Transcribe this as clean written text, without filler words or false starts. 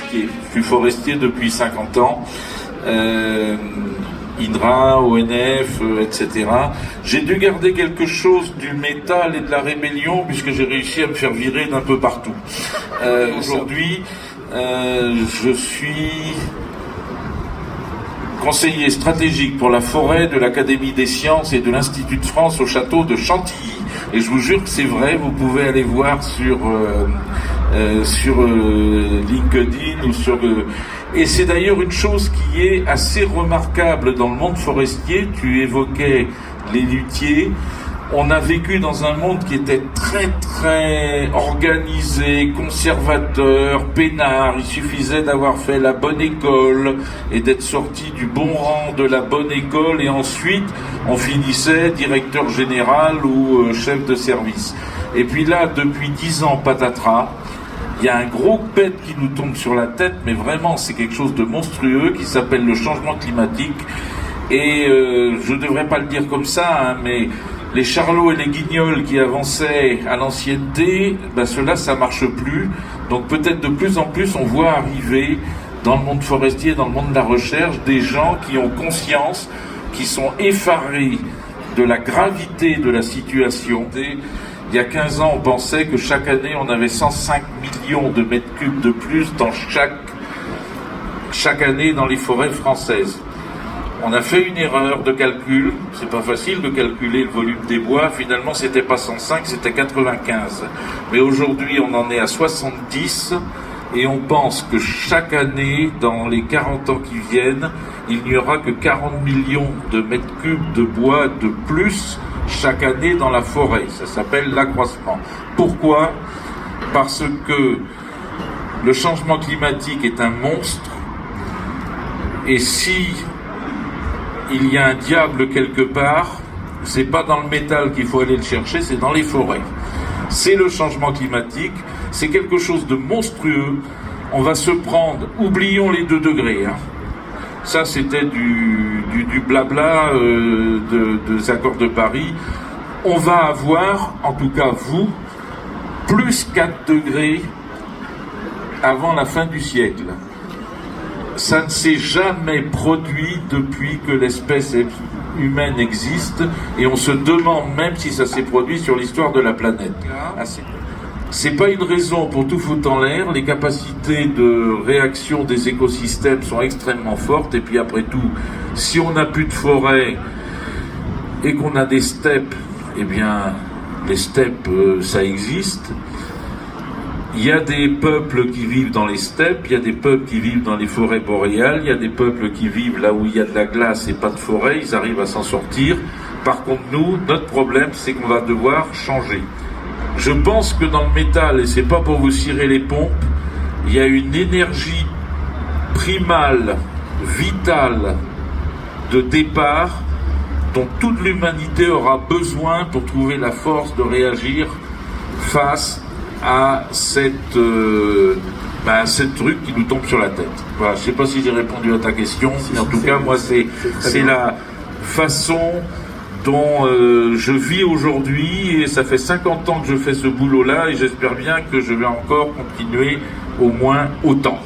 forestier. Je suis forestier depuis 50 ans. INRA, ONF, etc. J'ai dû garder quelque chose du métal et de la rébellion puisque j'ai réussi à me faire virer d'un peu partout. Aujourd'hui, je suis conseiller stratégique pour la forêt de l'Académie des sciences et de l'Institut de France au château de Chantilly. Et je vous jure que c'est vrai, vous pouvez aller voir sur LinkedIn ou sur... Et c'est d'ailleurs une chose qui est assez remarquable dans le monde forestier. Tu évoquais les luthiers. On a vécu dans un monde qui était très très organisé, conservateur, peinard. Il suffisait d'avoir fait la bonne école et d'être sorti du bon rang de la bonne école et ensuite on finissait directeur général ou chef de service. Et puis là, depuis 10 ans, patatras, il y a un gros pet qui nous tombe sur la tête, mais vraiment c'est quelque chose de monstrueux qui s'appelle le changement climatique. Et je ne devrais pas le dire comme ça, hein, mais les charlots et les guignols qui avançaient à l'ancienneté, ben cela ça marche plus. Donc peut-être de plus en plus on voit arriver dans le monde forestier, dans le monde de la recherche, des gens qui ont conscience, qui sont effarés de la gravité de la situation. Il y a 15 ans, on pensait que chaque année, on avait 105 millions de mètres cubes de plus dans chaque année dans les forêts françaises. On a fait une erreur de calcul. C'est pas facile de calculer le volume des bois. Finalement, c'était pas 105, c'était 95. Mais aujourd'hui, on en est à 70 et on pense que chaque année, dans les 40 ans qui viennent, il n'y aura que 40 millions de mètres cubes de bois de plus chaque année dans la forêt. Ça s'appelle l'accroissement. Pourquoi ? Parce que le changement climatique est un monstre et si il y a un diable quelque part, c'est pas dans le métal qu'il faut aller le chercher, c'est dans les forêts. C'est le changement climatique, c'est quelque chose de monstrueux. On va se prendre, oublions les 2 degrés, hein. Ça, c'était du blabla des accords de Paris. On va avoir, en tout cas vous, plus 4 degrés avant la fin du siècle. Ça ne s'est jamais produit depuis que l'espèce humaine existe et on se demande même si ça s'est produit sur l'histoire de la planète. C'est pas une raison pour tout foutre en l'air, les capacités de réaction des écosystèmes sont extrêmement fortes et puis après tout, si on n'a plus de forêt et qu'on a des steppes, eh bien les steppes ça existe. Il y a des peuples qui vivent dans les steppes, il y a des peuples qui vivent dans les forêts boréales, il y a des peuples qui vivent là où il y a de la glace et pas de forêt, ils arrivent à s'en sortir. Par contre nous, notre problème c'est qu'on va devoir changer. Je pense que dans le métal, et c'est pas pour vous cirer les pompes, il y a une énergie primale, vitale, de départ, dont toute l'humanité aura besoin pour trouver la force de réagir face à cette truc qui nous tombe sur la tête. Voilà, je sais pas si j'ai répondu à ta question, mais en tout cas, moi, c'est la façon dont je vis aujourd'hui et ça fait 50 ans que je fais ce boulot-là et j'espère bien que je vais encore continuer au moins autant.